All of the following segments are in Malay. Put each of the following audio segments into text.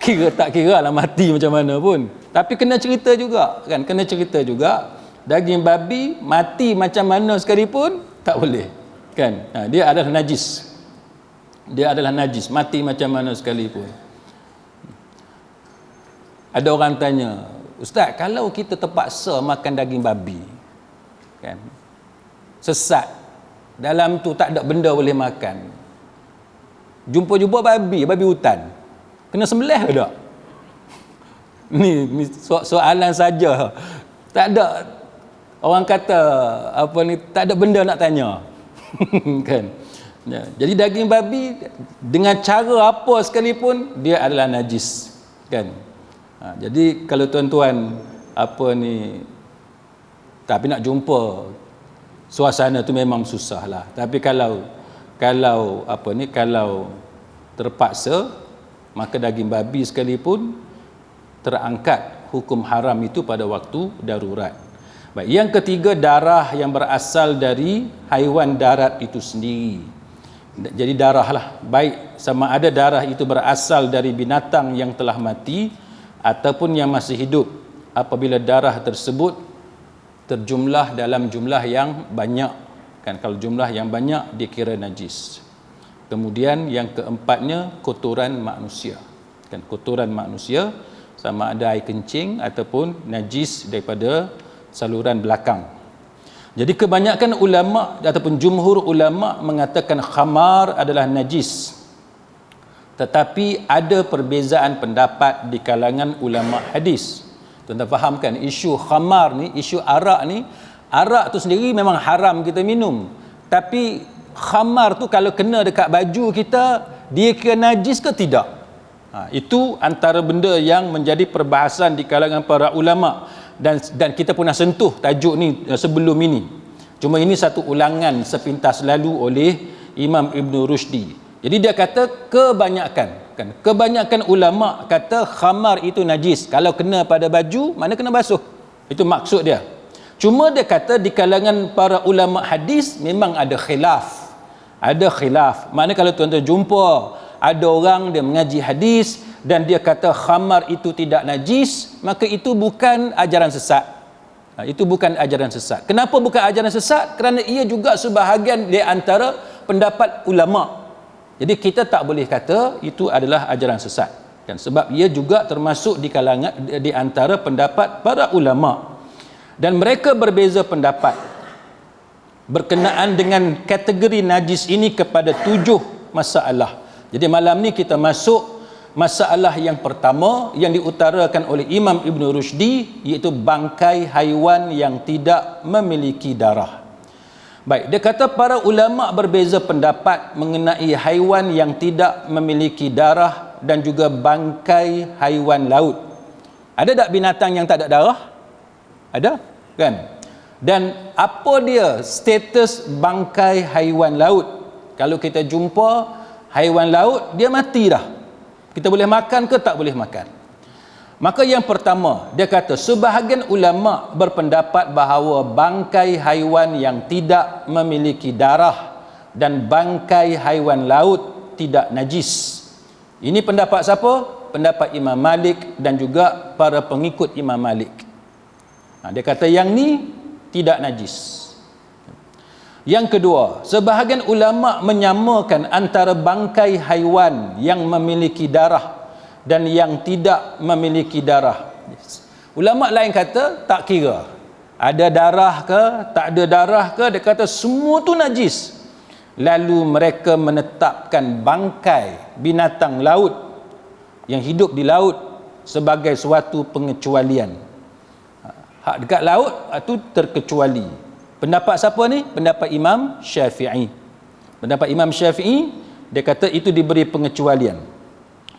kira tak kira lah mati macam mana pun, tapi kena cerita juga kan, kena cerita juga. Daging babi mati macam mana sekalipun tak boleh kan. Dia adalah najis, dia adalah najis, mati macam mana sekalipun. Ada orang tanya, Ustaz, kalau kita terpaksa makan daging babi kan, sesat dalam tu tak ada benda boleh makan, jumpa babi hutan, kena sembelih ke tak? Ni soalan saja, tak ada orang kata apa ni, tak ada benda nak tanya. Kan. Jadi daging babi dengan cara apa sekalipun dia adalah najis kan. Jadi kalau tuan-tuan apa ni, tapi nak jumpa suasana tu memang susah lah. Tapi kalau apa ni, kalau terpaksa, maka daging babi sekalipun terangkat hukum haram itu pada waktu darurat. Baik, yang ketiga, darah yang berasal dari haiwan darat itu sendiri. Jadi darah lah, baik sama ada darah itu berasal dari binatang yang telah mati ataupun yang masih hidup, apabila darah tersebut terjumlah dalam jumlah yang banyak kan. Kalau jumlah yang banyak dikira najis. Kemudian yang keempatnya, kotoran manusia kan. Kotoran manusia sama ada air kencing ataupun najis daripada saluran belakang. Jadi kebanyakan ulama ataupun jumhur ulama mengatakan khamar adalah najis. Tetapi ada perbezaan pendapat di kalangan ulama hadis. Tuan-tuan faham kan, isu khamar ni, isu arak ni, arak tu sendiri memang haram kita minum. Tapi khamar tu kalau kena dekat baju kita, dia kira najis ke tidak? Itu antara benda yang menjadi perbahasan di kalangan para ulama, dan kita pernah sentuh tajuk ni sebelum ini. Cuma ini satu ulangan sepintas lalu oleh Imam Ibn Rushdi. Jadi dia kata kebanyakan ulama kata khamar itu najis. Kalau kena pada baju, mana kena basuh. Itu maksud dia. Cuma dia kata di kalangan para ulama hadis memang ada khilaf. Ada khilaf. Maknanya kalau tuan-tuan jumpa ada orang dia mengaji hadis dan dia kata khamar itu tidak najis, maka itu bukan ajaran sesat. Itu bukan ajaran sesat. Kenapa bukan ajaran sesat? Kerana ia juga sebahagian di antara pendapat ulama. Jadi kita tak boleh kata itu adalah ajaran sesat kan, sebab ia juga termasuk di kalangan di antara pendapat para ulama. Dan mereka berbeza pendapat berkenaan dengan kategori najis ini kepada 7 masalah. Jadi malam ni kita masuk masalah yang pertama yang diutarakan oleh Imam Ibn Rushdi, iaitu bangkai haiwan yang tidak memiliki darah. Baik, dia kata para ulama berbeza pendapat mengenai haiwan yang tidak memiliki darah dan juga bangkai haiwan laut. Ada tak binatang yang tak ada darah? Ada, kan? Dan apa dia status bangkai haiwan laut? Kalau kita jumpa haiwan laut, dia mati dah. Kita boleh makan ke tak boleh makan? Maka yang pertama, dia kata sebahagian ulama berpendapat bahawa bangkai haiwan yang tidak memiliki darah dan bangkai haiwan laut tidak najis. Ini pendapat siapa? Pendapat Imam Malik dan juga para pengikut Imam Malik. Dia kata yang ni tidak najis. Yang kedua, sebahagian ulama menyamakan antara bangkai haiwan yang memiliki darah dan yang tidak memiliki darah. Ulama lain kata tak kira ada darah ke tak ada darah ke, dia kata semua tu najis. Lalu mereka menetapkan bangkai binatang laut yang hidup di laut sebagai suatu pengecualian. Hak dekat laut itu terkecuali. Pendapat siapa ni? Pendapat Imam Syafi'i. Pendapat Imam Syafi'i, dia kata itu diberi pengecualian.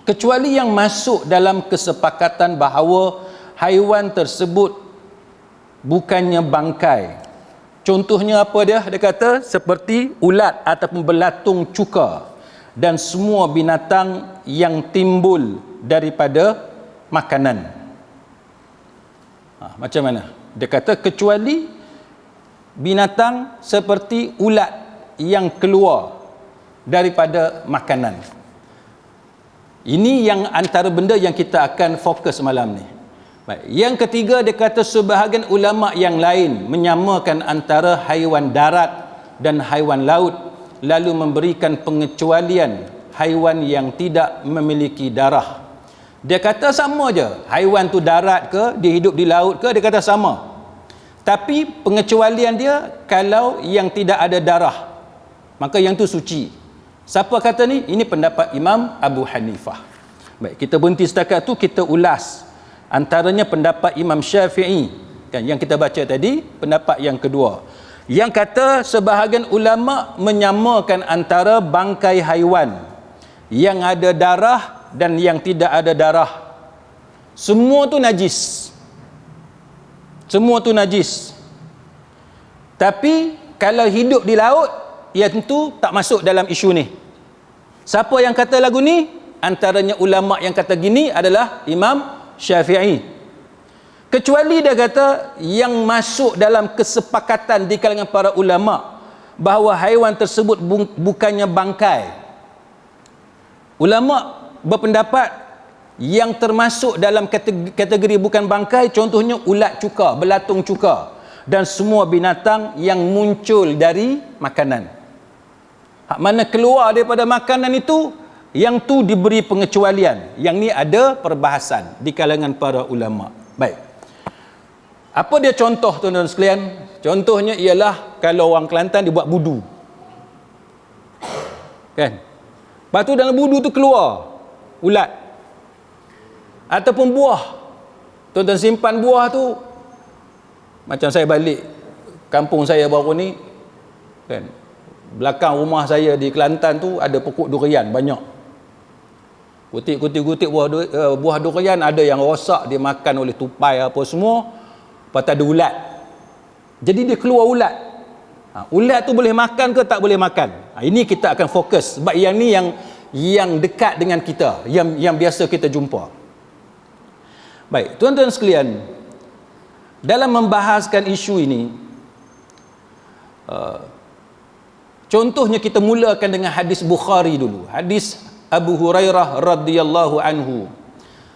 Kecuali yang masuk dalam kesepakatan bahawa haiwan tersebut bukannya bangkai. Contohnya apa dia? Dia kata seperti ulat ataupun belatung cuka dan semua binatang yang timbul daripada makanan. Macam mana? Dia kata kecuali binatang seperti ulat yang keluar daripada makanan. Ini yang antara benda yang kita akan fokus malam ni. Baik. Yang ketiga, dia kata sebahagian ulama yang lain menyamakan antara haiwan darat dan haiwan laut, lalu memberikan pengecualian haiwan yang tidak memiliki darah. Dia kata sama je, haiwan tu darat ke, dia hidup di laut ke, dia kata sama. Tapi pengecualian dia kalau yang tidak ada darah, maka yang tu suci. Siapa kata ni? Ini pendapat Imam Abu Hanifah. Baik, kita berhenti setakat tu, kita ulas antaranya pendapat Imam Syafi'i kan, yang kita baca tadi, pendapat yang kedua, yang kata sebahagian ulama menyamakan antara bangkai haiwan yang ada darah dan yang tidak ada darah. Semua tu najis. Semua tu najis. Tapi kalau hidup di laut, yang tu tak masuk dalam isu ni. Siapa yang kata lagu ni? Antaranya ulama yang kata gini adalah Imam Syafi'i. Kecuali dia kata yang masuk dalam kesepakatan di kalangan para ulama bahawa haiwan tersebut bukannya bangkai. Ulama berpendapat yang termasuk dalam kategori bukan bangkai, contohnya ulat cuka, belatung cuka, dan semua binatang yang muncul dari makanan. Hak mana keluar daripada makanan itu, yang tu diberi pengecualian. Yang ni ada perbahasan di kalangan para ulama. Baik. Apa dia contoh, tuan-tuan sekalian? Contohnya ialah kalau orang Kelantan dia buat budu. Kan? Lepas tu dalam budu tu keluar ulat. Ataupun buah. Tuan-tuan simpan buah tu. Macam saya balik kampung saya baru ni, kan, belakang rumah saya di Kelantan tu ada pokok durian banyak. Kutik buah durian, ada yang rosak dimakan oleh tupai apa semua. Lepas tu ada ulat. Jadi dia keluar ulat. Ulat tu boleh makan ke tak boleh makan? Ini kita akan fokus sebab yang ni yang dekat dengan kita, yang biasa kita jumpa. Baik, tuan-tuan sekalian, dalam membahaskan isu ini, contohnya kita mulakan dengan hadis Bukhari dulu. Hadis Abu Hurairah radhiyallahu anhu,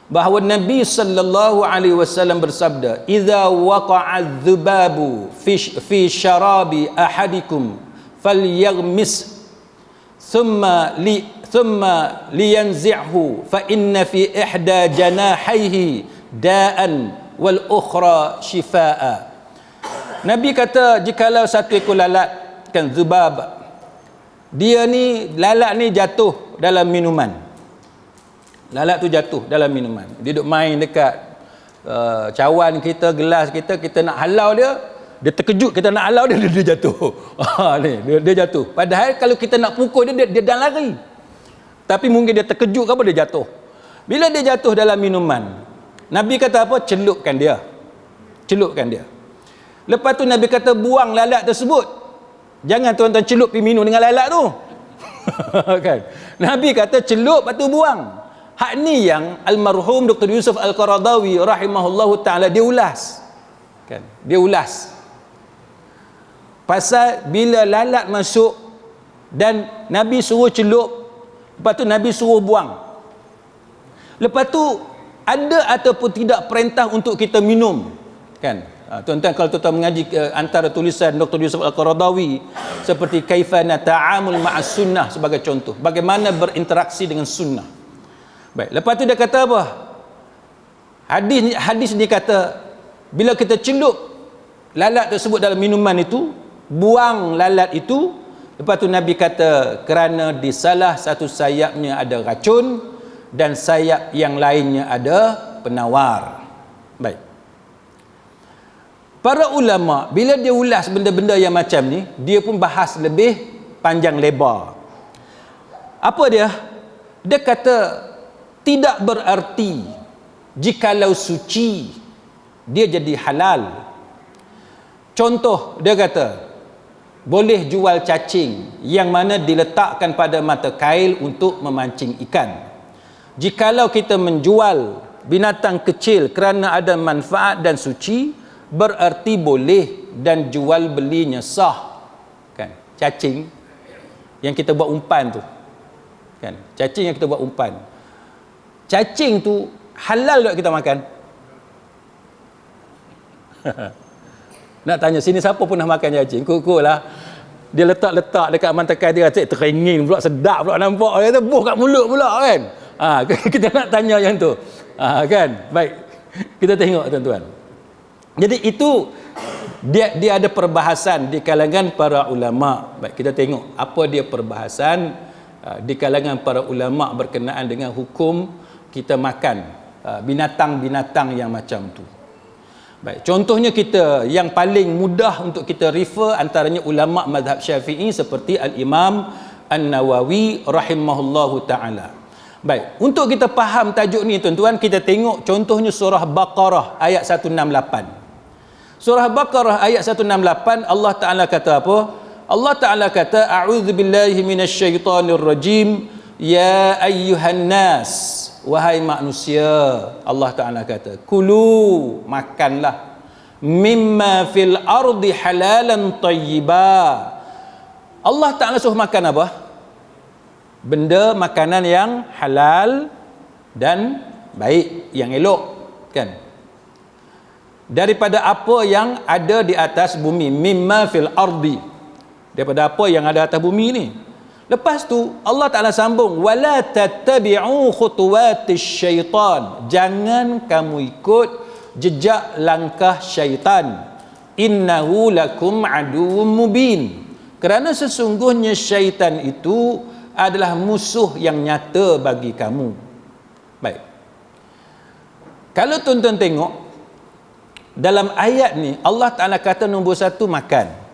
bahawa Nabi sallallahu alaihi wasallam bersabda, "Idza waqa'a adh-dhubabu fi syarabi ahadikum falyaghmis thumma liyanzi'hu fa inna fi ihda janahaihi da'an wal ukhra shifaa." Nabi kata, jikalau satu ekor lalat, kan, zubab, dia ni, lalat ni jatuh dalam minuman. Lalat tu jatuh dalam minuman. Dia duduk main dekat cawan kita, gelas kita, kita nak halau dia, dia terkejut kita nak halau dia, dia jatuh. Dia jatuh. Padahal kalau kita nak pukul dia dah lari. Tapi mungkin dia terkejut ke apa, dia jatuh. Bila dia jatuh dalam minuman, Nabi kata apa? Celupkan dia. Celupkan dia. Lepas tu Nabi kata buang lalat tersebut. Jangan tuan-tuan celup pergi minum dengan lalat tu. Kan? Nabi kata celup, lepas tu buang. Hak ni yang almarhum Dr. Yusuf Al-Qaradawi rahimahullahu ta'ala dia ulas. Kan? Dia ulas. Pasal bila lalat masuk dan Nabi suruh celup, lepas tu Nabi suruh buang. Lepas tu ada ataupun tidak perintah untuk kita minum. Kan? Tuan-tuan, kalau tuan-tuan mengaji antara tulisan Dr. Yusuf Al-Qaradawi seperti kaifana ta'amul ma'as sunnah sebagai contoh, bagaimana berinteraksi dengan sunnah. Baik, lepas tu dia kata apa? Hadis ni kata bila kita celup lalat tersebut dalam minuman itu, buang lalat itu. Lepas tu Nabi kata kerana di salah satu sayapnya ada racun dan sayap yang lainnya ada penawar. Baik. Para ulama bila dia ulas benda-benda yang macam ni, dia pun bahas lebih panjang lebar. Apa dia? Dia kata tidak berarti jikalau suci dia jadi halal. Contoh, dia kata boleh jual cacing yang mana diletakkan pada mata kail untuk memancing ikan. Jikalau kita menjual binatang kecil kerana ada manfaat dan suci, berarti boleh dan jual belinya sah. Kan? Cacing yang kita buat umpan tu. Kan? Cacing yang kita buat umpan. Cacing tu halal tak kita makan? Nak tanya sini siapa pernah makan cacing? Kok lah. Dia letak dekat mantakai dia, cik teringin pula, sedap pula nampak. Dia kata buh kat mulut pula kan. Kita nak tanya yang tu. Kan? Baik. Kita tengok tuan-tuan. Jadi itu dia ada perbahasan di kalangan para ulama. Baik, kita tengok apa dia perbahasan di kalangan para ulama berkenaan dengan hukum kita makan binatang-binatang yang macam tu. Baik, contohnya kita yang paling mudah untuk kita refer antaranya ulama mazhab Syafi'i seperti Al-Imam An-Nawawi rahimahullahu taala. Baik, untuk kita faham tajuk ni tuan-tuan, kita tengok contohnya surah Baqarah ayat 168. Surah Baqarah ayat 168 Allah Taala kata apa? Allah Taala kata a'udzubillahi minasyaitonir rajim, ya ayyuhan nas, wahai manusia. Allah Ta'ala kata kulu, makanlah, mimma fil ardi halalan tayyiba. Allah Ta'ala suruh makan apa? Benda makanan yang halal dan baik, yang elok, kan? Daripada apa yang ada di atas bumi, mimma fil ardi, daripada apa yang ada atas bumi ni. Lepas tu Allah Ta'ala sambung, wala tattabi'u khutuwatis syaitan, jangan kamu ikut jejak langkah syaitan, innahu lakum aduwwum mubin, kerana sesungguhnya syaitan itu adalah musuh yang nyata bagi kamu. Baik, kalau tuan-tuan tengok dalam ayat ni, Allah Ta'ala kata nombor satu, makan.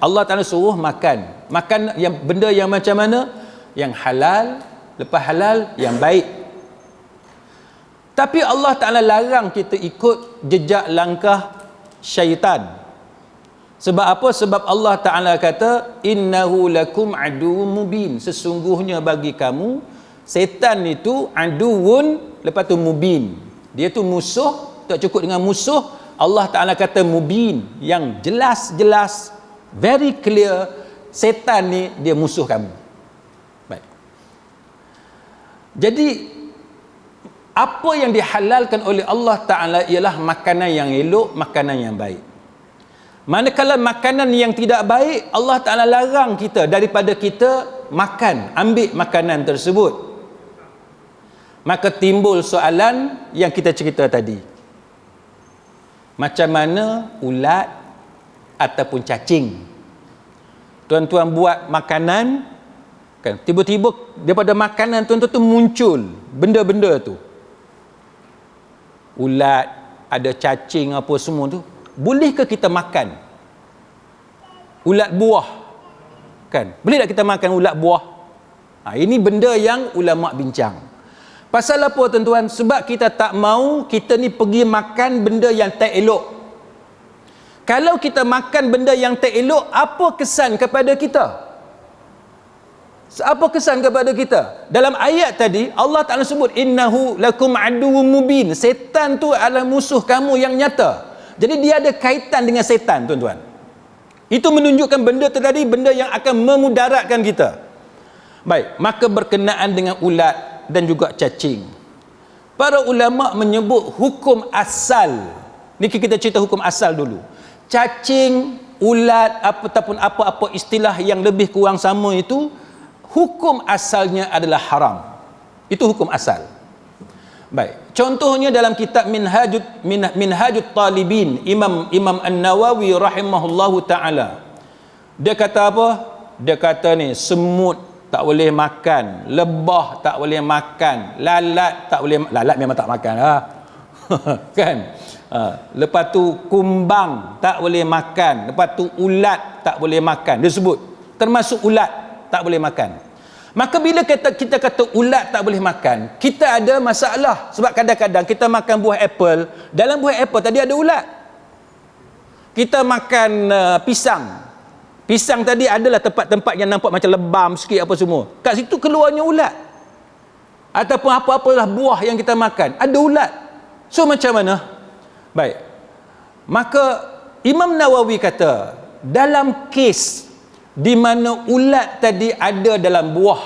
Allah Ta'ala suruh makan. Makan yang benda yang macam mana? Yang halal, lepas halal yang baik. Tapi Allah Ta'ala larang kita ikut jejak langkah syaitan. Sebab apa? Sebab Allah Ta'ala kata innahu lakum aduwwum mubin, sesungguhnya bagi kamu setan itu aduwun, lepas tu mubin, dia tu musuh. Tak cukup dengan musuh, Allah Ta'ala kata mubin, yang jelas-jelas, very clear, setan ni dia musuh kamu. Baik. Jadi apa yang dihalalkan oleh Allah Ta'ala ialah makanan yang elok, makanan yang baik. Manakala makanan yang tidak baik, Allah Ta'ala larang kita daripada kita makan, ambil makanan tersebut. Maka timbul soalan yang kita cerita tadi, macam mana ulat ataupun cacing. Tuan-tuan buat makanan, kan, tiba-tiba daripada makanan tuan-tuan tu muncul benda-benda tu. Ulat, ada cacing apa semua tu. Bolehkah kita makan ulat buah? Kan? Boleh tak kita makan ulat buah? Ini benda yang ulama bincang. Pasal apa tuan-tuan? Sebab kita tak mau kita ni pergi makan benda yang tak elok. Kalau kita makan benda yang tak elok, apa kesan kepada kita? Apa kesan kepada kita? Dalam ayat tadi Allah Ta'ala sebut innahu lakum aduwwum mubin, setan tu adalah musuh kamu yang nyata. Jadi dia ada kaitan dengan setan tuan-tuan. Itu menunjukkan benda tu tadi benda yang akan memudaratkan kita. Baik, maka berkenaan dengan ulat dan juga cacing, para ulama menyebut hukum asal. Ni kita cerita hukum asal dulu. Cacing, ulat ataupun apa-apa istilah yang lebih kurang sama itu, hukum asalnya adalah haram. Itu hukum asal. Baik, contohnya dalam kitab Minhajut Talibin, Imam An-Nawawi rahimahullahu taala, dia kata apa? Dia kata ni, semut tak boleh makan, lebah tak boleh makan, lalat tak boleh, lalat memang tak makan lah. Kan? Lepas tu kumbang tak boleh makan, lepas tu ulat tak boleh makan. Dia sebut termasuk ulat tak boleh makan. Maka bila kita kata ulat tak boleh makan, kita ada masalah. Sebab kadang-kadang kita makan buah apple, dalam buah apple tadi ada ulat. Kita makan pisang, pisang tadi adalah tempat-tempat yang nampak macam lebam sikit apa semua, kat situ keluarnya ulat. Ataupun apa-apalah buah yang kita makan ada ulat. So macam mana? Baik, maka Imam Nawawi kata dalam kes di mana ulat tadi ada dalam buah,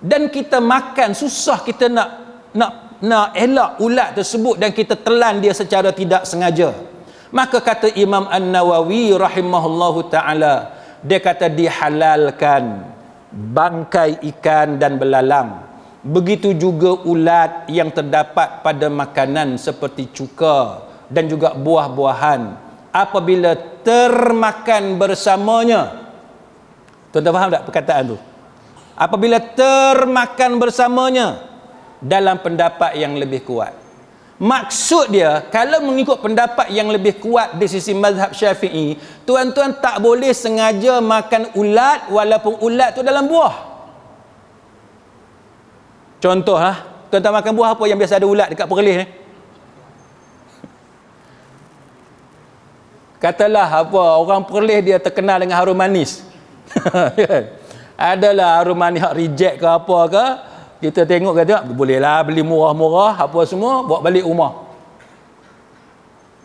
dan kita makan susah, kita nak elak ulat tersebut dan kita telan dia secara tidak sengaja, maka kata Imam An-Nawawi rahimahullahu ta'ala, dia kata dihalalkan bangkai ikan dan belalang. Begitu juga ulat yang terdapat pada makanan seperti cuka dan juga buah-buahan apabila termakan bersamanya. Tuan-tuan faham tak perkataan tu? Apabila termakan bersamanya, dalam pendapat yang lebih kuat. Maksud dia, kalau mengikut pendapat yang lebih kuat di sisi mazhab Syafi'i, tuan-tuan tak boleh sengaja makan ulat walaupun ulat tu dalam buah. Contoh tuan-tuan makan buah apa yang biasa ada ulat dekat Perlis ni? Katalah apa, orang Perlis dia terkenal dengan harum manis. Adalah harum manis hak reject ke apa ke, kita tengok kata bolehlah beli murah-murah apa semua, bawa balik rumah.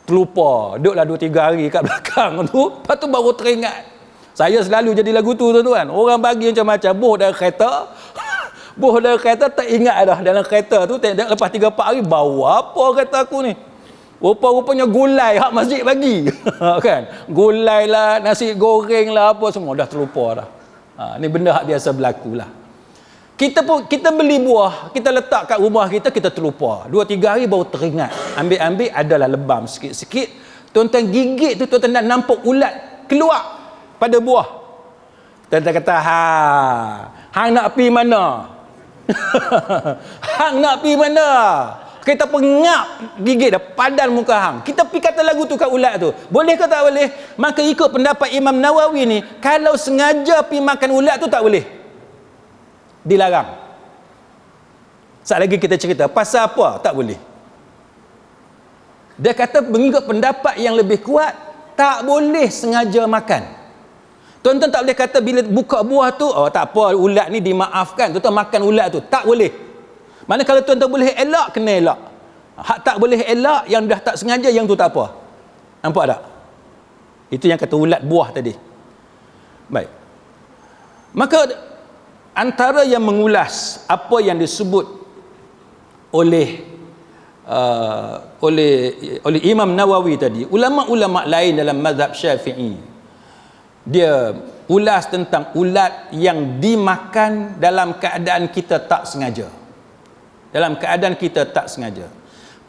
Terlupa, duduklah 2-3 hari kat belakang tu, lepas tu baru teringat. Saya selalu jadi lagu tu tuan-tuan. Orang bagi macam-macam, boh dari kereta. Boh dari kereta tak ingat dah dalam kereta tu, tengok lepas 3-4 hari bau apa kereta aku ni. Rupa-rupanya gulai hak masjid bagi. Kan? Gulai lah, nasi goreng lah apa semua dah terlupa dah. Ni benda hak biasa berlaku lah. Kita beli buah, kita letak kat rumah kita, kita terlupa. 2-3 hari baru teringat. Ambil-ambil adalah lebam sikit-sikit. Tuan-tuan gigit tu, tuan-tuan nak nampak ulat keluar pada buah. Tuan-tuan kata, hang nak pergi mana? Hang nak pergi mana? Kita pengap gigit dah, padan muka hang. Kita pergi kata lagu tu kat ulat tu. Boleh ke tak boleh? Maka ikut pendapat Imam Nawawi ni, kalau sengaja pergi makan ulat tu tak boleh. Dilarang. Sekali lagi kita cerita pasal apa tak boleh. Dia kata mengikut pendapat yang lebih kuat, tak boleh sengaja makan. Tuan-tuan tak boleh kata bila buka buah tu, tak apa, ulat ni dimaafkan, tuan-tuan makan ulat tu. Tak boleh. Mana kalau tuan-tuan boleh elak, kena elak. Hak tak boleh elak, yang dah tak sengaja, yang tu tak apa. Nampak tak? Itu yang kata ulat buah tadi. Baik. Maka antara yang mengulas apa yang disebut oleh Imam Nawawi tadi, ulama-ulama lain dalam mazhab Syafi'i, dia ulas tentang ulat yang dimakan dalam keadaan kita tak sengaja. Dalam keadaan kita tak sengaja.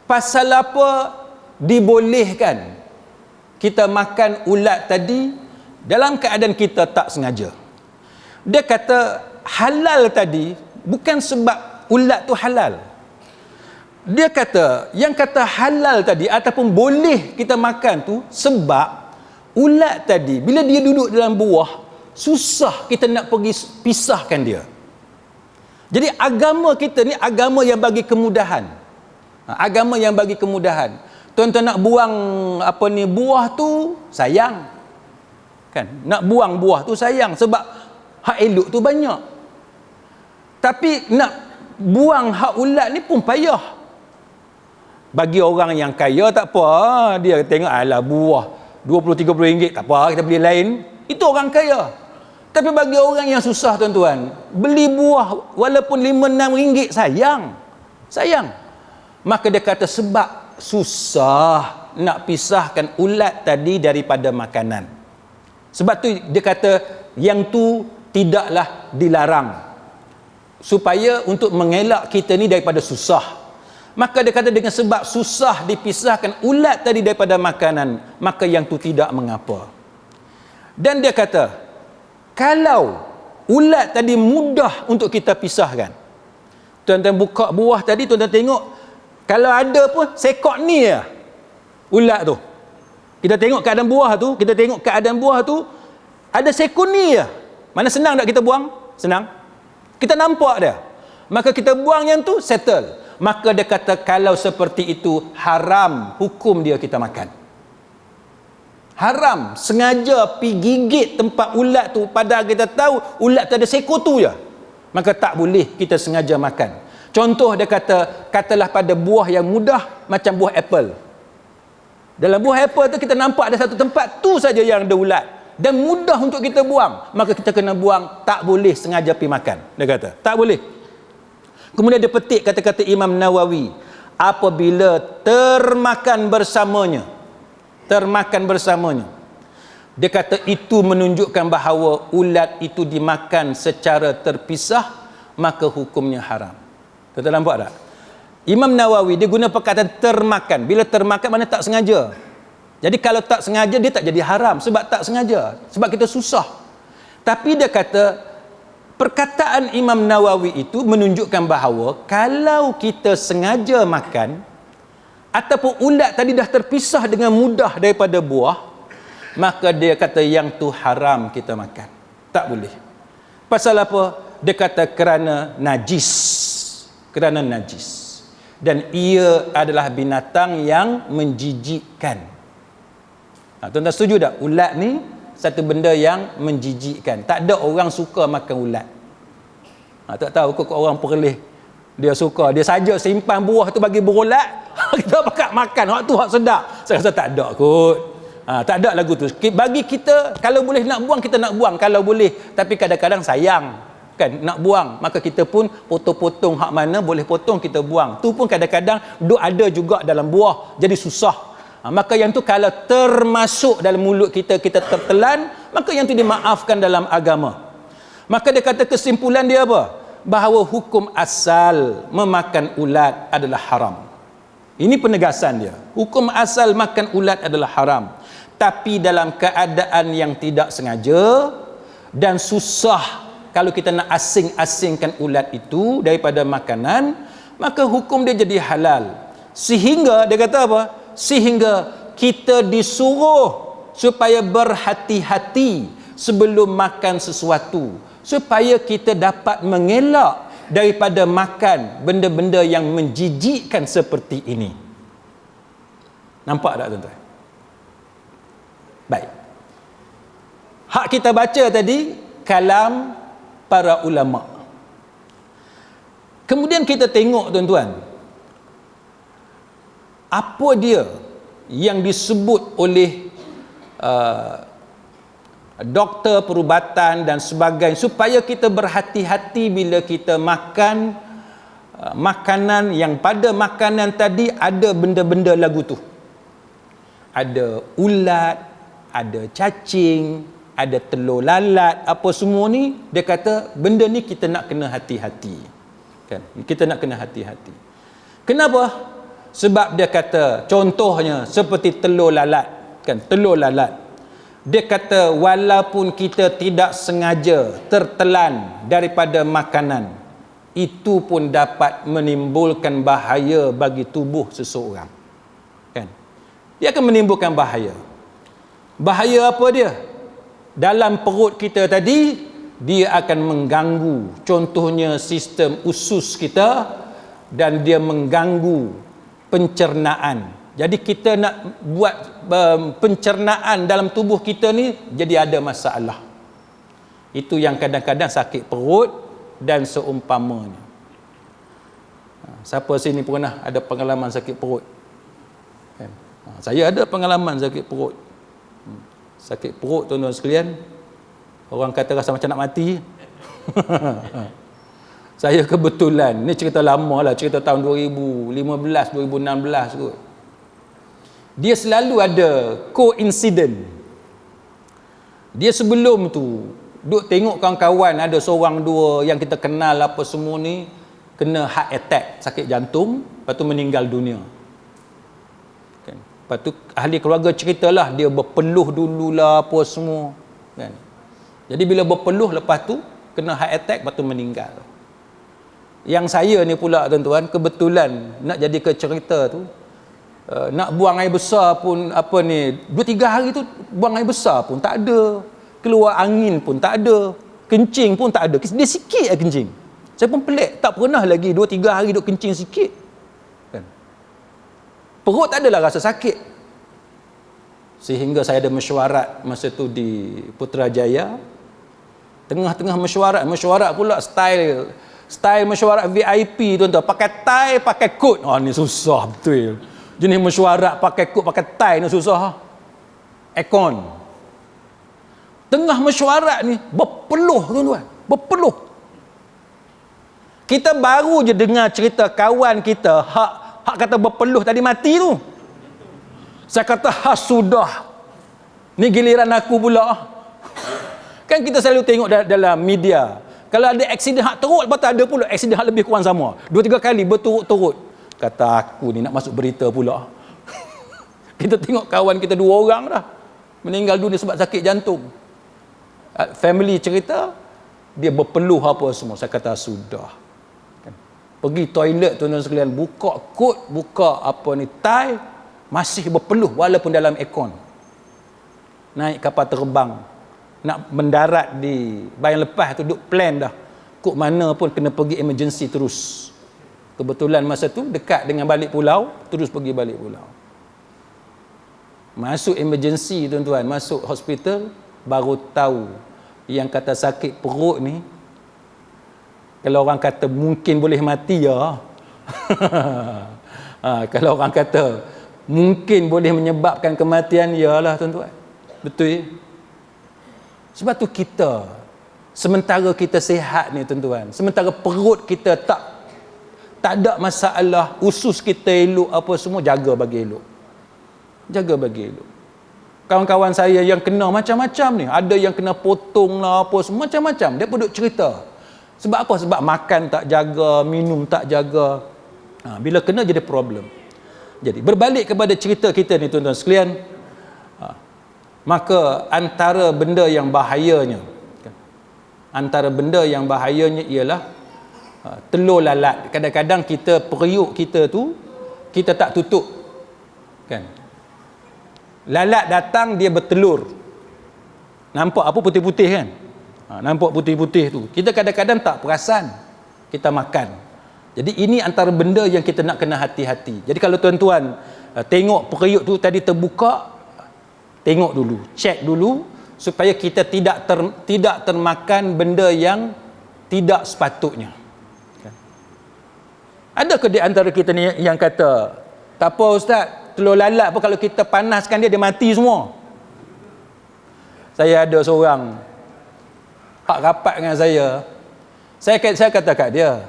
Pasal apa dibolehkan kita makan ulat tadi dalam keadaan kita tak sengaja? Dia kata halal tadi bukan sebab ulat tu halal. Dia kata, yang kata halal tadi ataupun boleh kita makan tu sebab ulat tadi bila dia duduk dalam buah, susah kita nak pergi pisahkan dia. Jadi agama kita ni agama yang bagi kemudahan. Agama yang bagi kemudahan. Tuan-tuan nak buang buah tu sayang. Kan? Nak buang buah tu sayang sebab hak elok tu banyak. Tapi nak buang hak ulat ni pun payah. Bagi orang yang kaya tak apa, dia tengok alah buah 20-30 ringgit tak apa, kita beli lain. Itu orang kaya. Tapi bagi orang yang susah tuan-tuan, beli buah walaupun 5-6 ringgit sayang. Sayang. Maka dia kata sebab susah nak pisahkan ulat tadi daripada makanan. Sebab tu dia kata yang tu tidaklah dilarang. Supaya untuk mengelak kita ni daripada susah. Maka dia kata dengan sebab susah dipisahkan ulat tadi daripada makanan, maka yang tu tidak mengapa. Dan dia kata, kalau ulat tadi mudah untuk kita pisahkan. Tuan-tuan buka buah tadi, tuan-tuan tengok, kalau ada pun sekok ni ya ulat tu. Kita tengok keadaan buah tu, ada sekok ni ya. Mana senang tak kita buang? Senang. Kita nampak dia. Maka kita buang yang tu, settle. Maka dia kata kalau seperti itu haram hukum dia kita makan. Haram sengaja pergi gigit tempat ulat tu padahal kita tahu ulat tu ada sekor tu je. Maka tak boleh kita sengaja makan. Contoh dia katalah pada buah yang mudah macam buah apple. Dalam buah apple tu kita nampak ada satu tempat tu saja yang ada ulat. dan mudah untuk kita buang, maka kita kena buang, tak boleh sengaja pergi makan. Dia kata, tak boleh. Kemudian dia petik kata-kata Imam Nawawi, apabila termakan bersamanya, dia kata itu menunjukkan bahawa ulat itu dimakan secara terpisah, maka hukumnya haram. Tuan nampak tak? Imam Nawawi dia guna perkataan termakan. Bila termakan mana tak sengaja. Jadi kalau tak sengaja dia tak jadi haram sebab tak sengaja, sebab kita susah. Tapi dia kata perkataan Imam Nawawi itu menunjukkan bahawa kalau kita sengaja makan ataupun ulat tadi dah terpisah dengan mudah daripada buah, maka dia kata yang tu haram kita makan. Tak boleh. Pasal apa? Dia kata kerana najis. Dan ia adalah binatang yang menjijikkan. Tuan-tuan setuju tak? Ulat ni satu benda yang menjijikkan. Tak ada orang suka makan ulat. Tak tahu kok orang Perlis dia suka, dia saja simpan buah tu bagi berulat, kita pakat makan, waktu hak sedap. Saya rasa tak ada kot. Tak ada lagu tu. Bagi kita, kalau boleh nak buang, kita nak buang kalau boleh. Tapi kadang-kadang sayang kan nak buang, maka kita pun potong-potong hak mana boleh potong kita buang. Tu pun kadang-kadang duk ada juga dalam buah, jadi susah. Maka yang tu kalau termasuk dalam mulut kita, kita tertelan, maka yang tu dimaafkan dalam agama. Maka dia kata kesimpulan dia apa? Bahawa hukum asal memakan ulat adalah haram. Ini penegasan dia. Hukum asal makan ulat adalah haram. Tapi dalam keadaan yang tidak sengaja dan susah, kalau kita nak asing-asingkan ulat itu daripada makanan, maka hukum dia jadi halal. Sehingga dia kata apa? Sehingga kita disuruh supaya berhati-hati sebelum makan sesuatu, supaya kita dapat mengelak daripada makan benda-benda yang menjijikkan seperti ini. Nampak tak tuan-tuan? Baik. Hak kita baca tadi kalam para ulama. Kemudian kita tengok tuan-tuan, apa dia yang disebut oleh doktor perubatan dan sebagainya supaya kita berhati-hati bila kita makan makanan yang pada makanan tadi ada benda-benda lagu tu. Ada ulat, ada cacing, ada telur lalat, apa semua ni, dia kata benda ni kita nak kena hati-hati. Kan? Kita nak kena hati-hati. Kenapa? Sebab dia kata contohnya seperti telur lalat, kan? Telur lalat. Dia kata walaupun kita tidak sengaja tertelan daripada makanan, itu pun dapat menimbulkan bahaya bagi tubuh seseorang. Kan? Dia akan menimbulkan bahaya. Bahaya apa dia? Dalam perut kita tadi, dia akan mengganggu contohnya sistem usus kita, dan dia mengganggu pencernaan. Jadi kita nak buat pencernaan dalam tubuh kita ni jadi ada masalah. Itu yang kadang-kadang sakit perut dan seumpamanya. Siapa sini pernah ada pengalaman sakit perut? Kan? Saya ada pengalaman sakit perut. Sakit perut tuan-tuan sekalian, orang kata rasa macam nak mati. Saya kebetulan, ni cerita lama lah, cerita tahun 2015, 2016 kot. Dia selalu ada coincident. Dia sebelum tu duk tengok kawan-kawan ada seorang dua yang kita kenal apa semua ni kena heart attack, sakit jantung, lepas tu meninggal dunia. Kan? Lepas tu ahli keluarga ceritalah dia berpeluh dululah apa semua. Kan? Jadi bila berpeluh lepas tu kena heart attack, lepas tu meninggal. Yang saya ni pula tuan-tuan, kebetulan nak jadi ke cerita tu, nak buang air besar pun apa ni 2-3 hari tu buang air besar pun tak ada, keluar angin pun tak ada, kencing pun tak ada, dia sikit lah kencing. Saya pun pelik, tak pernah lagi 2-3 hari duk kencing sikit kan? Perut tak adalah rasa sakit. Sehingga saya ada mesyuarat masa tu di Putrajaya. Tengah-tengah mesyuarat pula style mesyuarat VIP tuan-tuan, pakai tie, pakai coat. Ni susah betul. Jenis mesyuarat pakai coat, pakai tie ni susah. Aircon. tengah mesyuarat ni berpeluh tuan-tuan, berpeluh. Kita baru je dengar cerita kawan kita hak kata berpeluh tadi mati tu. Saya kata sudah, ni giliran aku pula. Kan kita selalu tengok dalam media, kalau ada aksiden hak teruk, lepas tu ada pula aksiden hak lebih kurang sama, 2-3 kali berturut-turut. Kata aku ni nak masuk berita pula. Kita tengok kawan kita 2 orang dah meninggal dunia sebab sakit jantung. Family cerita dia berpeluh apa semua. Saya kata sudah. Pergi toilet tuan-tuan sekalian, buka kot, buka apa ni tie, masih berpeluh walaupun dalam aircon. Naik kapal terbang nak mendarat di bayang lepas tu, duk plan dah kok mana pun kena pergi emergency terus. Kebetulan masa tu dekat dengan balik pulau, terus pergi balik pulau. Masuk emergency tuan-tuan, masuk hospital, baru tahu yang kata sakit perut ni, kalau orang kata mungkin boleh mati ya. Kalau orang kata mungkin boleh menyebabkan kematian, yalah tuan-tuan. Betul ya? Sebab tu kita, sementara kita sihat ni tuan-tuan, sementara perut kita tak ada masalah, usus kita elok apa semua, jaga bagi elok. Jaga bagi elok. Kawan-kawan saya yang kena macam-macam ni, ada yang kena potong lah apa semua, macam-macam. Dia pun duk cerita. Sebab apa? Sebab makan tak jaga, minum tak jaga. Bila kena jadi problem. Jadi berbalik kepada cerita kita ni tuan-tuan sekalian, maka antara benda yang bahayanya, ialah telur lalat. Kadang-kadang kita, periuk kita tu kita tak tutup kan. Lalat datang, dia bertelur, nampak apa putih-putih kan, nampak putih-putih tu, kita kadang-kadang tak perasan, kita makan. Jadi ini antara benda yang kita nak kena hati-hati. Jadi kalau tuan-tuan tengok periuk tu tadi terbuka, tengok dulu, cek dulu, supaya kita tidak termakan benda yang tidak sepatutnya. Adakah di antara kita ni yang kata, tak apa ustaz, telur lalat apa kalau kita panaskan dia mati semua? Saya ada seorang hak rapat dengan saya kata kat dia,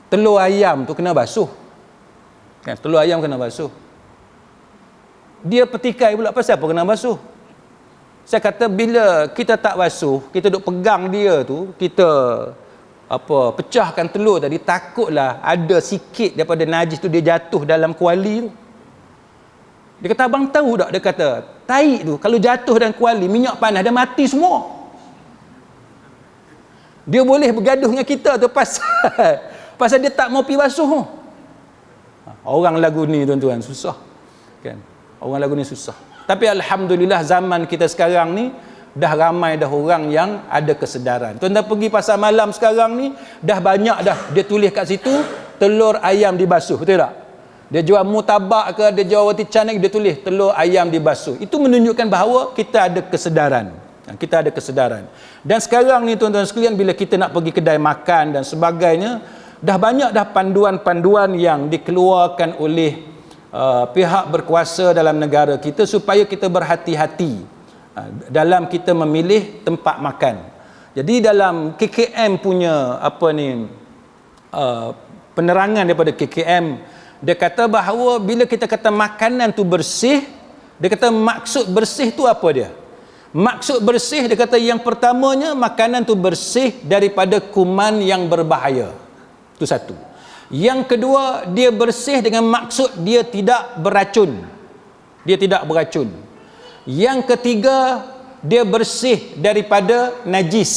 telur ayam tu kena basuh kan, telur ayam kena basuh. Dia petikai pula, pasal apa kena basuh? Saya kata bila kita tak basuh, kita duk pegang dia tu, kita pecahkan telur tadi, takutlah ada sikit daripada najis tu dia jatuh dalam kuali tu. Dia kata abang tahu tak, dia kata tahi tu kalau jatuh dalam kuali, minyak panas dia mati semua. Dia boleh bergaduh dengan kita tu pasal dia tak mau pergi basuh. Orang lagu ni tuan-tuan susah kan. Orang lagu ni susah. Tapi alhamdulillah zaman kita sekarang ni dah ramai dah orang yang ada kesedaran. Tuan-tuan pergi pasar malam sekarang ni, dah banyak dah dia tulis kat situ telur ayam dibasuh, betul tak? Dia jual murtabak ke, dia jual roti canai, dia tulis telur ayam dibasuh. Itu menunjukkan bahawa kita ada kesedaran. Kita ada kesedaran. Dan sekarang ni tuan-tuan sekalian, bila kita nak pergi kedai makan dan sebagainya, dah banyak dah panduan-panduan yang dikeluarkan oleh pihak berkuasa dalam negara kita supaya kita berhati-hati dalam kita memilih tempat makan. Jadi dalam KKM punya penerangan daripada KKM, dia kata bahawa bila kita kata makanan tu bersih, dia kata maksud bersih tu apa dia? Maksud bersih, dia kata yang pertamanya makanan tu bersih daripada kuman yang berbahaya. Itu satu. Yang kedua, dia bersih dengan maksud dia tidak beracun. Dia tidak beracun. Yang ketiga, dia bersih daripada najis.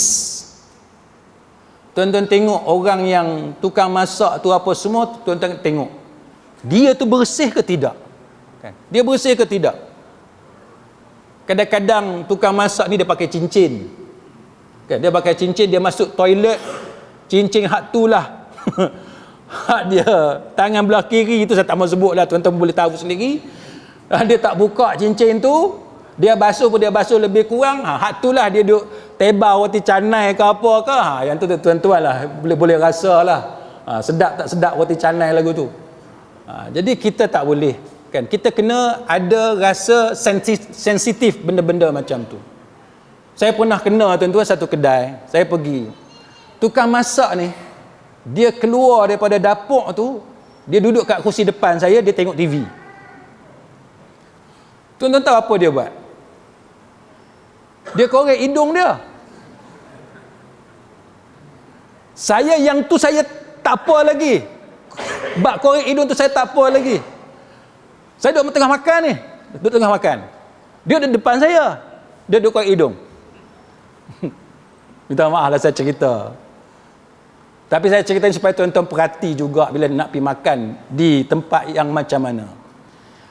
Tuan-tuan tengok orang yang tukang masak tu apa semua, tuan-tuan tengok. Dia tu bersih ke tidak? Dia bersih ke tidak? Kadang-kadang tukang masak ni dia pakai cincin. Dia pakai cincin, dia masuk toilet, cincin hak tu lah. Hak dia tangan belah kiri itu saya tak mau sebut lah, tuan-tuan boleh tahu sendiri. Dia tak buka cincin tu, dia basuh pun dia basuh lebih kurang, hak tu lah dia duk tebal roti canai ke apa ke, yang tu tuan-tuan lah boleh rasa lah, sedap tak sedap roti canai lagu tu. Jadi kita tak boleh kan, kita kena ada rasa sensitif benda-benda macam tu. Saya pernah kena tuan-tuan satu kedai, saya pergi. Tukang masak ni, dia keluar daripada dapur tu, dia duduk kat kursi depan saya, dia tengok TV. Tuan-tuan tahu apa dia buat? Dia korek hidung dia. Saya yang tu saya tak apa lagi. Bak korek hidung tu saya tak apa lagi. Saya duduk tengah makan ni. Duduk tengah makan. Dia duduk depan saya. Dia duduk korek hidung. Minta maaf lah saya cerita. Tapi saya cerita supaya tuan-tuan perhati juga bila nak pergi makan di tempat yang macam mana.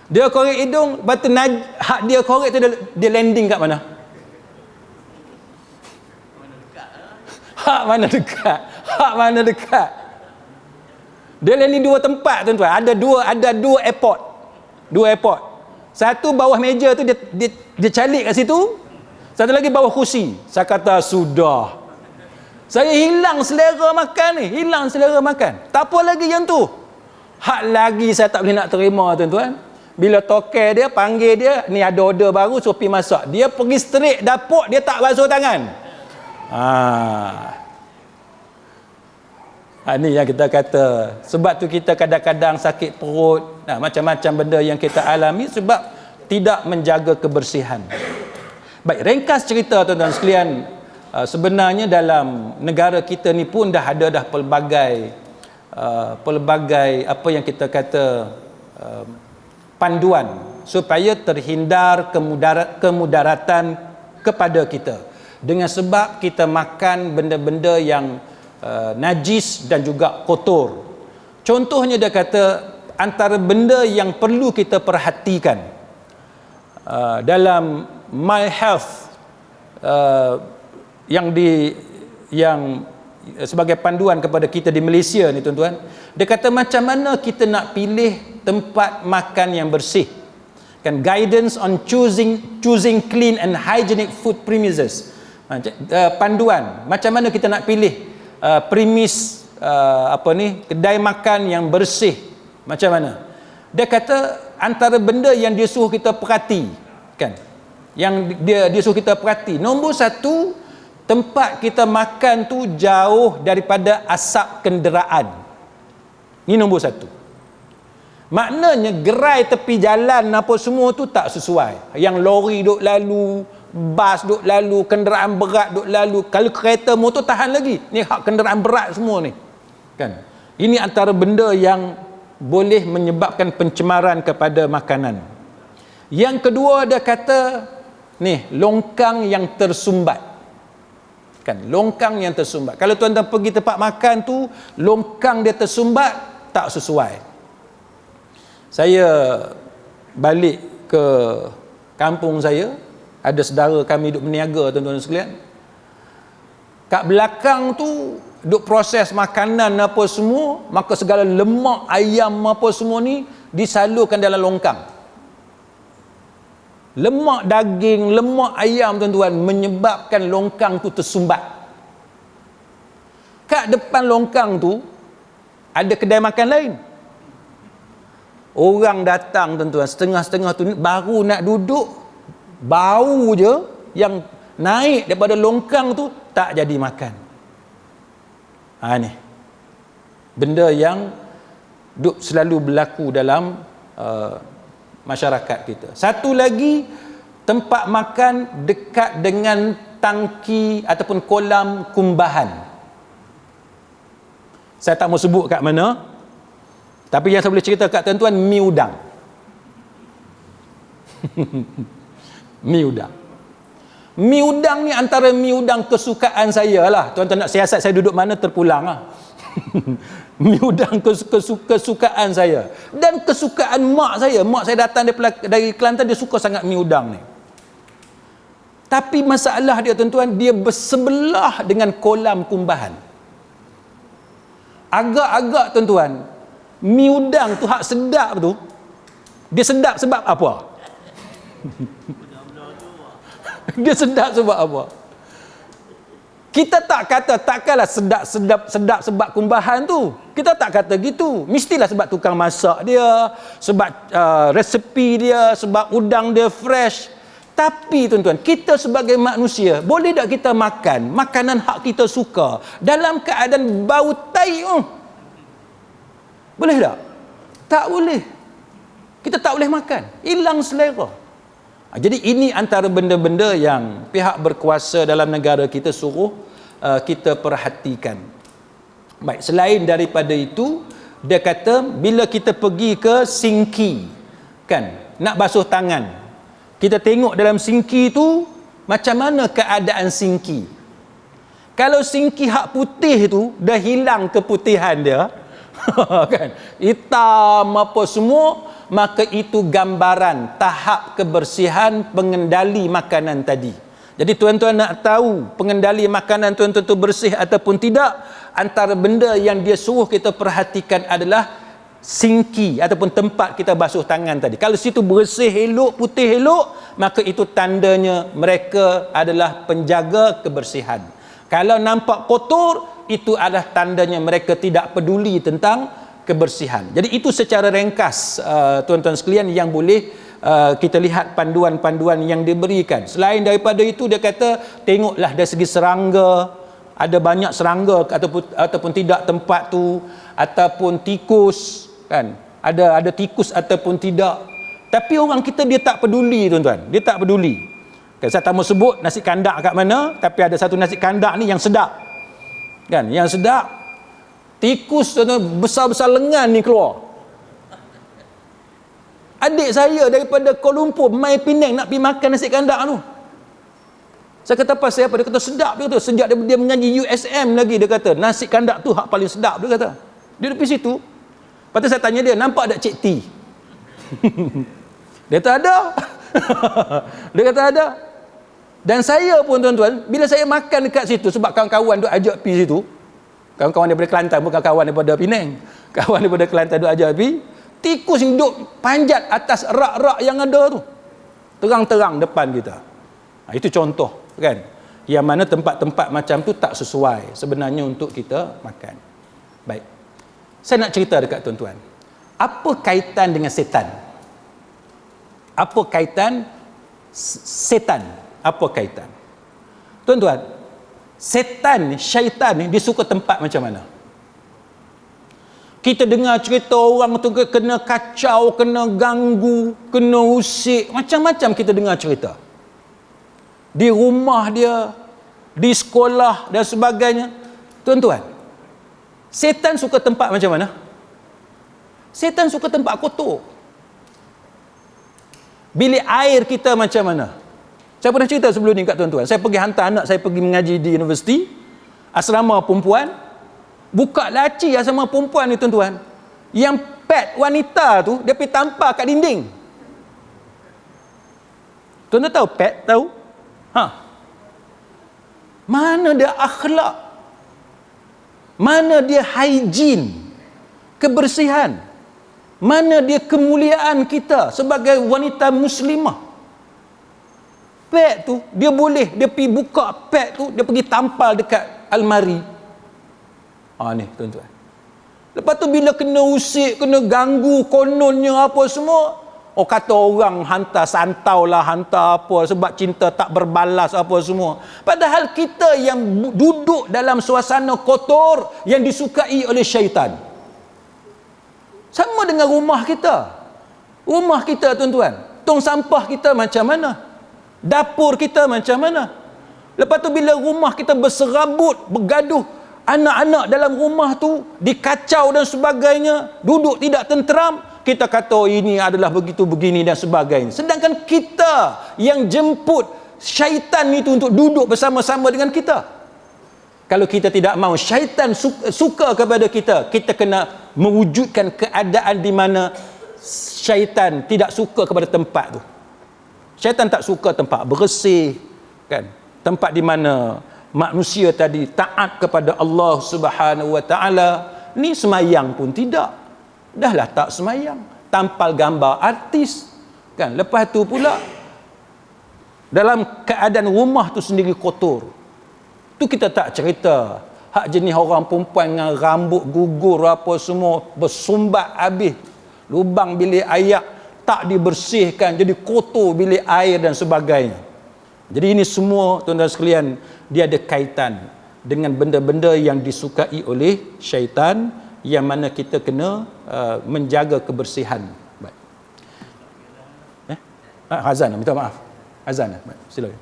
Dia korek hidung, lepas tu hak dia korek tu dia landing kat mana? Hak mana dekat? Hak mana dekat? Dia landing dua tempat tuan-tuan. Ada dua airport. Dua airport. Satu bawah meja tu dia calik kat situ. Satu lagi bawah kursi. Saya kata sudah. Saya hilang selera makan ni. Hilang selera makan. Tak apa lagi yang tu. Hak lagi saya tak boleh nak terima tuan-tuan. Bila tokel dia panggil dia, ni ada order baru suruh pergi masak. Dia pergi straight dapur, dia tak basuh tangan. Ni yang kita kata. Sebab tu kita kadang-kadang sakit perut, macam-macam benda yang kita alami sebab tidak menjaga kebersihan. Baik, ringkas cerita tuan-tuan sekalian, sebenarnya dalam negara kita ni pun dah ada pelbagai apa yang kita kata panduan supaya terhindar kemudaratan kepada kita dengan sebab kita makan benda-benda yang najis dan juga kotor. Contohnya dia kata antara benda yang perlu kita perhatikan dalam My Health yang sebagai panduan kepada kita di Malaysia ni tuan-tuan, dia kata macam mana kita nak pilih tempat makan yang bersih. Kan, guidance on choosing clean and hygienic food premises. Panduan macam mana kita nak pilih premis kedai makan yang bersih macam mana. Dia kata antara benda yang dia suruh kita perhati, kan, yang dia suruh kita perhati, nombor satu, tempat kita makan tu jauh daripada asap kenderaan. Ini nombor satu. Maknanya gerai tepi jalan apa semua tu tak sesuai. Yang lori duk lalu, bas duk lalu, kenderaan berat duk lalu. Kalau kereta motor tahan lagi. Ni hak kenderaan berat semua ni. Kan? Ini antara benda yang boleh menyebabkan pencemaran kepada makanan. Yang kedua dia kata ni longkang yang tersumbat. Kan, longkang yang tersumbat. Kalau tuan-tuan pergi tempat makan tu, longkang dia tersumbat, tak sesuai. Saya balik ke kampung saya, ada saudara kami duk berniaga tuan-tuan sekalian. Kat belakang tu duk proses makanan apa semua, maka segala lemak ayam apa semua ni disalurkan dalam longkang. Lemak daging, lemak ayam tuan-tuan menyebabkan longkang tu tersumbat. Kat depan longkang tu ada kedai makan lain. Orang datang tuan-tuan, setengah-setengah tu baru nak duduk, bau je yang naik daripada longkang tu tak jadi makan. Ni benda yang selalu berlaku dalam masyarakat kita. Satu lagi, tempat makan dekat dengan tangki ataupun kolam kumbahan. Saya tak mau sebut kat mana, tapi yang saya boleh cerita kat tuan-tuan, mi udang. Mi udang. Mi udang ni antara mi udang kesukaan saya lah. Tuan-tuan nak siasat saya duduk mana terpulang lah. Mi udang kesukaan saya dan kesukaan mak saya. Mak saya datang dari Kelantan, dia suka sangat mi udang ni. Tapi masalah dia tuan-tuan, dia bersebelah dengan kolam kumbahan. Agak-agak tuan-tuan, mi udang tu hak sedap tu, dia sedap sebab apa? Dia sedap sebab apa? Kita tak kata takkanlah sedap sebab kumbahan tu. Kita tak kata gitu. Mestilah sebab tukang masak dia, sebab resepi dia, sebab udang dia fresh. Tapi tuan-tuan, kita sebagai manusia, boleh tak kita makan makanan hak kita suka dalam keadaan bau tai? Boleh tak? Tak boleh. Kita tak boleh makan. Hilang selera. Jadi ini antara benda-benda yang pihak berkuasa dalam negara kita suruh kita perhatikan. Baik, selain daripada itu, dia kata bila kita pergi ke sinki, kan, nak basuh tangan, kita tengok dalam sinki tu macam mana keadaan sinki. Kalau sinki hak putih tu dah hilang keputihan dia kan, hitam apa semua, maka itu gambaran tahap kebersihan pengendali makanan tadi. Jadi tuan-tuan nak tahu pengendali makanan tuan-tuan tu bersih ataupun tidak, antara benda yang dia suruh kita perhatikan adalah sinki ataupun tempat kita basuh tangan tadi. Kalau situ bersih elok, putih elok, maka itu tandanya mereka adalah penjaga kebersihan. Kalau nampak kotor, itu adalah tandanya mereka tidak peduli tentang kebersihan. Jadi itu secara ringkas tuan-tuan sekalian yang boleh kita lihat panduan-panduan yang diberikan. Selain daripada itu, dia kata tengoklah dari segi serangga, ada banyak serangga ataupun tidak tempat tu, ataupun tikus, kan, ada tikus ataupun tidak. Tapi orang kita dia tak peduli tuan-tuan, dia tak peduli. Kan, saya tak mau sebut nasi kandak kat mana, tapi ada satu nasi kandak ni yang sedap, kan, yang sedap. Tikus tuan-tuan besar-besar lengan ni keluar. Adik saya daripada Kuala Lumpur mai Penang nak pergi makan nasi kandak tu. Saya kata apa, saya apa? Dia kata sedap, dia kata sejak dia menyanyi USM lagi, dia kata nasi kandak tu hak paling sedap, dia kata. Dia duduk di situ. Lepas tu saya tanya dia, nampak tak Cik T? Dia kata ada. Dia kata ada. Dan saya pun tuan-tuan, bila saya makan dekat situ, sebab kawan-kawan duk ajak pergi situ, kawan-kawan daripada Kelantan, bukan kawan daripada Penang, kawan daripada Kelantan duk ajak pergi, tikus yang duk panjat atas rak-rak yang ada tu, terang-terang depan kita. Itu contoh, kan, yang mana tempat-tempat macam tu tak sesuai sebenarnya untuk kita makan. Baik, saya nak cerita dekat tuan-tuan, apa kaitan dengan setan? Apa kaitan setan? Apa kaitan? Tuan-tuan, setan, syaitan ni dia suka tempat macam mana? Kita dengar cerita orang tu kena kacau, kena ganggu, kena usik, macam-macam kita dengar cerita. Di rumah dia, di sekolah dan sebagainya. Tuan-tuan, setan suka tempat macam mana? Setan suka tempat kotor. Bilik air kita macam mana? Saya pernah cerita sebelum ni kat tuan-tuan. Saya pergi hantar anak saya pergi mengaji di universiti, asrama perempuan. Buka laci asrama perempuan ni tuan-tuan, yang pad wanita tu dia pergi tampar kat dinding. Tuan-tuan tahu pad? Tahu? Mana dia akhlak? Mana dia hygiene, kebersihan? Mana dia kemuliaan kita sebagai wanita muslimah? Pad tu dia boleh, dia pergi buka pad tu, dia pergi tampal dekat almari. Ni tuan-tuan. Lepas tu bila kena usik, kena ganggu, kononnya apa semua, kata orang hantar santau lah, hantar apa, sebab cinta tak berbalas apa semua. Padahal kita yang duduk dalam suasana kotor yang disukai oleh syaitan. Sama dengan rumah kita. Rumah kita tuan-tuan, tong sampah kita macam mana? Dapur kita macam mana? Lepas tu bila rumah kita berserabut, bergaduh, anak-anak dalam rumah tu dikacau dan sebagainya, duduk tidak tenteram, kita kata ini adalah begitu begini dan sebagainya. Sedangkan kita yang jemput syaitan itu untuk duduk bersama-sama dengan kita. Kalau kita tidak mahu syaitan suka kepada kita, kita kena mewujudkan keadaan di mana syaitan tidak suka kepada tempat tu. Syaitan tak suka tempat bersih, kan? Tempat di mana manusia tadi taat kepada Allah Subhanahu wa taala. Ni semayang pun tidak. Dahlah tak semayang, tampal gambar artis, kan? Lepas tu pula dalam keadaan rumah tu sendiri kotor. Tu kita tak cerita hak jenis orang perempuan dengan rambut gugur apa semua bersumbat habis, lubang bilik air tak dibersihkan, jadi kotor bilik air dan sebagainya. Jadi ini semua tuan-tuan sekalian, dia ada kaitan dengan benda-benda yang disukai oleh syaitan, yang mana kita kena menjaga kebersihan. Baik. Azan, minta maaf. Azan. Baik, silakan.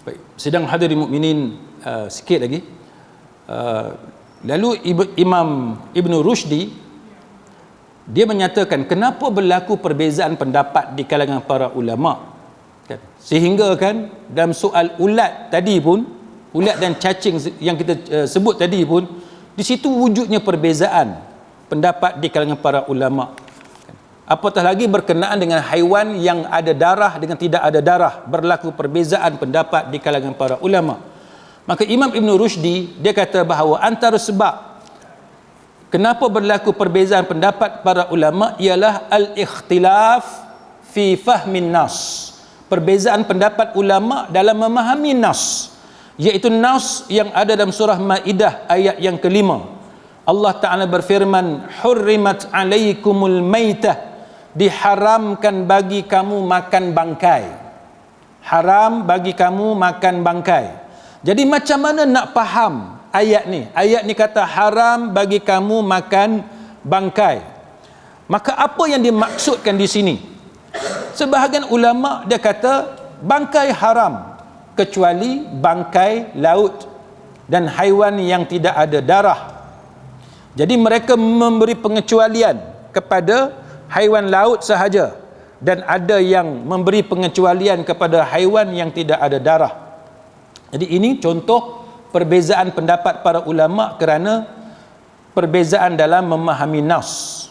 Baik, sidang hadirin mukminin, sikit lagi. Lalu Imam Ibn Rushdi dia menyatakan kenapa berlaku perbezaan pendapat di kalangan para ulama, kan? Sehingga kan dalam soal ulat tadi pun, ulat dan cacing yang kita sebut tadi pun, di situ wujudnya perbezaan pendapat di kalangan para ulama. Apatah lagi berkenaan dengan haiwan yang ada darah dengan tidak ada darah, berlaku perbezaan pendapat di kalangan para ulama. Maka Imam Ibn Rushdi dia kata bahawa antara sebab kenapa berlaku perbezaan pendapat para ulama ialah al-ikhtilaf fi fahmin nas. Perbezaan pendapat ulama dalam memahami nas, iaitu nas yang ada dalam surah Maidah ayat yang kelima. Allah Ta'ala berfirman, hurrimat alaikumul maitah, diharamkan bagi kamu makan bangkai. Haram bagi kamu makan bangkai. Jadi macam mana nak faham ayat ni? Ayat ni kata haram bagi kamu makan bangkai. Maka apa yang dimaksudkan di sini? Sebahagian ulama dia kata bangkai haram kecuali bangkai laut dan haiwan yang tidak ada darah. Jadi mereka memberi pengecualian kepada haiwan laut sahaja, dan ada yang memberi pengecualian kepada haiwan yang tidak ada darah. Jadi ini contoh perbezaan pendapat para ulama kerana perbezaan dalam memahami nas.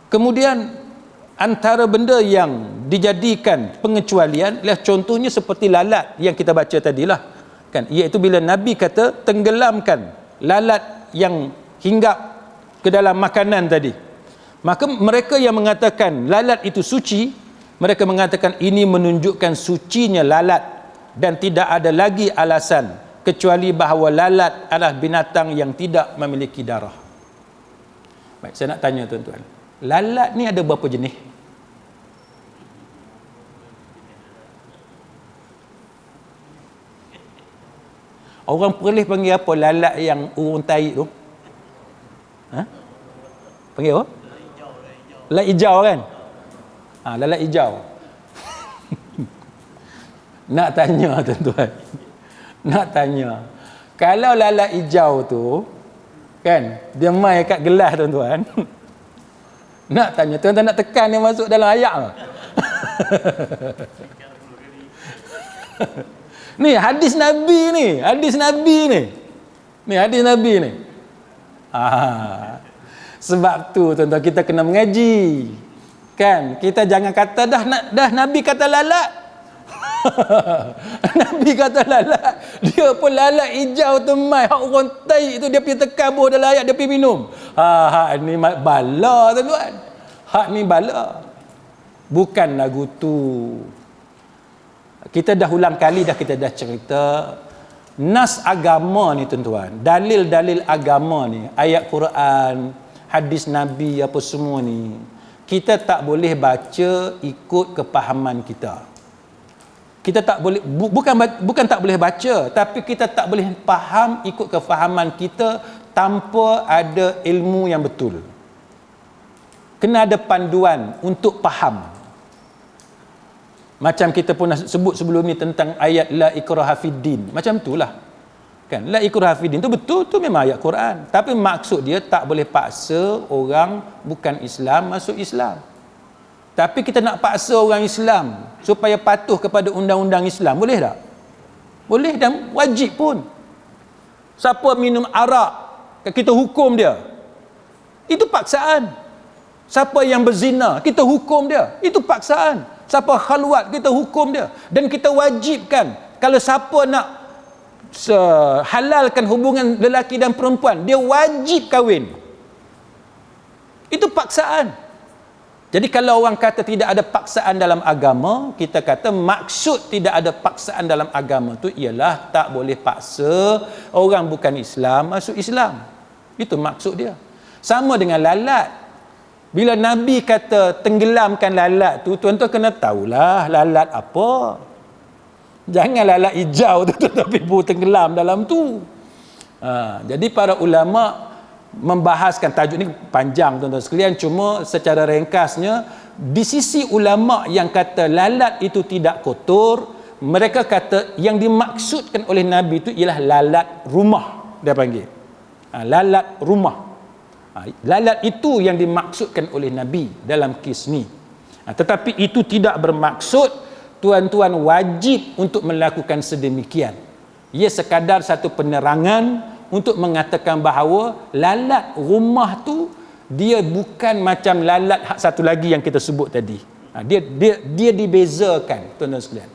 Kemudian antara benda yang dijadikan pengecualian ialah contohnya seperti lalat yang kita baca tadilah, kan, iaitu bila Nabi kata tenggelamkan lalat yang hinggap ke dalam makanan tadi. Maka mereka yang mengatakan lalat itu suci, mereka mengatakan ini menunjukkan sucinya lalat dan tidak ada lagi alasan kecuali bahawa lalat adalah binatang yang tidak memiliki darah. Baik, saya nak tanya tuan-tuan, lalat ni ada berapa jenis? Orang Perlis panggil apa lalat yang urung tahi tu? Ha? Panggil apa? Lalat hijau kan? Lalat hijau. Nak tanya tuan-tuan, nak tanya, kalau lalat hijau tu kan dia mai kat gelas tuan-tuan, nak tanya tuan-tuan nak tekan dia masuk dalam ayak ke? Ni hadis Nabi ni, hadis Nabi ni. Ni hadis Nabi ni. Sebab tu tuan-tuan kita kena mengaji. Kan? Kita jangan kata dah Nabi kata lalat. Nabi kata lalat. Dia pun lalat hijau tu mai. Hak orang taik tu dia pergi tekan bawah dalam ayat dia pergi minum. Hak ni bala tuan-tuan. Hak ni bala. Bukan lagu tu. Kita dah ulang kali kita dah cerita nas agama ni tuan-tuan. Dalil-dalil agama ni, ayat Quran, hadis Nabi apa semua ni, kita tak boleh baca ikut kepahaman kita. Kita tak boleh bukan tak boleh baca, tapi kita tak boleh faham ikut kefahaman kita tanpa ada ilmu yang betul. Kena ada panduan untuk faham. Macam kita pun sebut sebelum ni tentang ayat la ikraha fiddin. Macam itulah. Kan? La ikraha fiddin tu betul, tu memang ayat Quran. Tapi maksud dia tak boleh paksa orang bukan Islam masuk Islam. Tapi kita nak paksa orang Islam supaya patuh kepada undang-undang Islam, boleh tak? Boleh dan wajib pun. Siapa minum arak, kita hukum dia. Itu paksaan. Siapa yang berzina, kita hukum dia. Itu paksaan. Siapa khalwat, kita hukum dia. Dan kita wajibkan, kalau siapa nak halalkan hubungan lelaki dan perempuan, dia wajib kahwin. Itu paksaan. Jadi kalau orang kata tidak ada paksaan dalam agama, kita kata maksud tidak ada paksaan dalam agama tu ialah tak boleh paksa orang bukan Islam masuk Islam. Itu maksud dia. Sama dengan lalat. Bila Nabi kata tenggelamkan lalat tu, tuan-tuan kena tahulah lalat apa. Jangan lalat hijau tu tapi tenggelam dalam tu. Jadi para ulama membahaskan tajuk ni panjang tuan-tuan sekalian, cuma secara ringkasnya di sisi ulama yang kata lalat itu tidak kotor, mereka kata yang dimaksudkan oleh Nabi itu ialah lalat rumah, dia panggil lalat rumah. Lalat itu yang dimaksudkan oleh Nabi dalam kes ni. Tetapi itu tidak bermaksud tuan-tuan wajib untuk melakukan sedemikian. Ia sekadar satu penerangan untuk mengatakan bahawa lalat rumah tu dia bukan macam lalat hak satu lagi yang kita sebut tadi. Dia dibezakan tuan-tuan sekalian.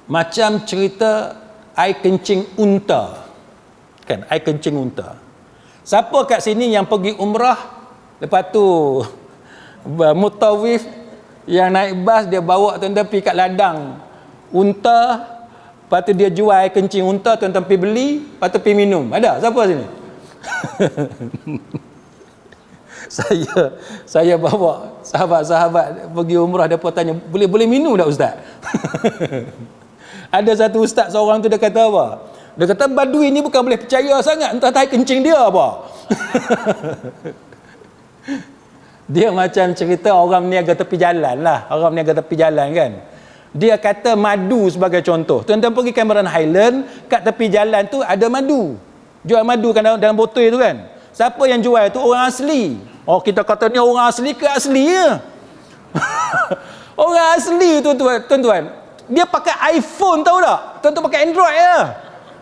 Macam cerita air kencing unta. Kan, air kencing unta. Siapa kat sini yang pergi umrah, lepas tu mutawif yang naik bas dia bawa tuan-tuan pergi kat ladang unta, lepas tu dia jual air kencing unta, tuan-tuan pergi beli, lepas tu pergi minum. Ada? Siapa sini? saya bawa sahabat-sahabat pergi umrah, dia pun tanya, boleh minum tak ustaz? Ada satu ustaz seorang tu dia kata apa? Dia kata badui ni bukan boleh percaya sangat, entah air kencing dia apa. Dia macam cerita orang niaga tepi jalan lah. Orang niaga tepi jalan kan. Dia kata madu sebagai contoh. Tuan-tuan pergi Cameron Highland, kat tepi jalan tu ada madu. Jual madu kan dalam botol tu kan. Siapa yang jual tu? Orang asli. Oh, kita kata ni orang asli ke asli ya? Orang asli tu tuan-tuan. Dia pakai iPhone tahu tak? Tuan-tuan pakai Android ya.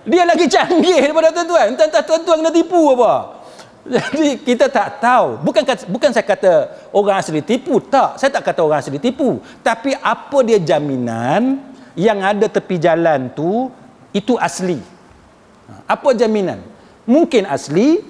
Dia lagi canggih daripada tuan-tuan. Entah tuan-tuan kena tipu apa. Jadi kita tak tahu. Bukan saya kata orang asli tipu, tak. Saya tak kata orang asli tipu. Tapi apa dia jaminan yang ada tepi jalan tu itu asli? Apa jaminan? Mungkin asli,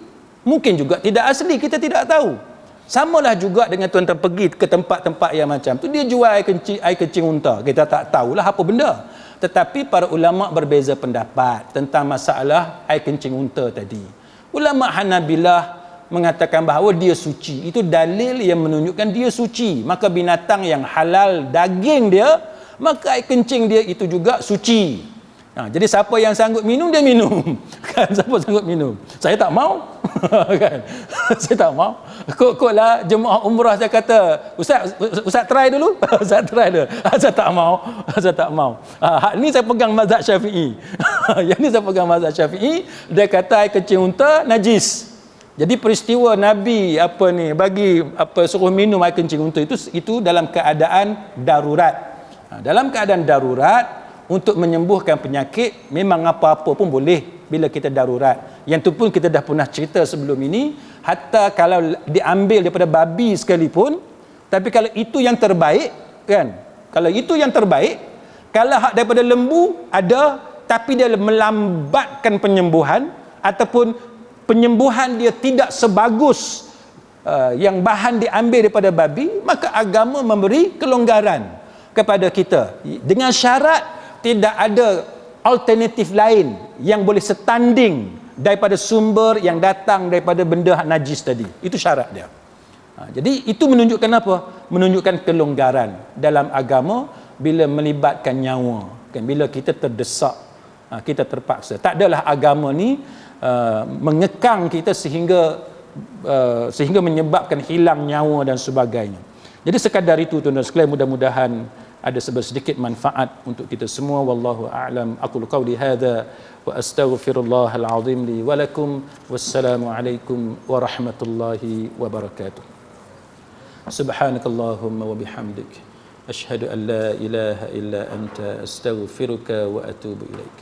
mungkin juga tidak asli, kita tidak tahu. Samalah juga dengan tuan-tuan pergi ke tempat-tempat yang macam tu, dia jual air kencing unta. Kita tak tahulah apa benda. Tetapi para ulama berbeza pendapat tentang masalah air kencing unta tadi. Ulama Hanabilah mengatakan bahawa dia suci. Itu dalil yang menunjukkan dia suci. Maka binatang yang halal daging dia, maka air kencing dia itu juga suci. Jadi siapa yang sanggup minum, dia minum. Kan, siapa sanggup minum? Saya tak mau. Kan? Saya tak mau. Kok-koklah jemaah umrah saya kata, Ustaz try dulu. Ustaz try dulu. Saya tak mau. Saya tak mau. Hak ni saya pegang mazhab Syafi'i. Yang ni saya pegang mazhab Syafi'i. Dia kata air kencing unta najis. Jadi peristiwa Nabi suruh minum air kencing unta itu dalam keadaan darurat. Dalam keadaan darurat, untuk menyembuhkan penyakit, memang apa-apa pun boleh bila kita darurat. Yang tu pun kita dah pernah cerita sebelum ini, hatta kalau diambil daripada babi sekalipun, tapi kalau itu yang terbaik kan, kalau itu yang terbaik, kalau hak daripada lembu ada tapi dia melambatkan penyembuhan ataupun penyembuhan dia tidak sebagus yang bahan diambil daripada babi, maka agama memberi kelonggaran kepada kita dengan syarat tidak ada alternatif lain yang boleh setanding daripada sumber yang datang daripada benda najis tadi. Itu syarat dia. Jadi itu menunjukkan apa? Menunjukkan kelonggaran dalam agama bila melibatkan nyawa. Kan, bila kita terdesak, kita terpaksa. Tak adalah agama ni mengekang kita sehingga menyebabkan hilang nyawa dan sebagainya. Jadi sekadar itu tuan-tuan sekalian, mudah-mudahan ada sedikit manfaat untuk kita semua. Wallahu a'lam. Aqulu qawli hadza wa astaghfirullahal azim li wa lakum. Wassalamu alaikum warahmatullahi wabarakatuh. Subhanakallahumma wa bihamdik asyhadu an la ilaha illa anta astaghfiruka wa atubu ilaik.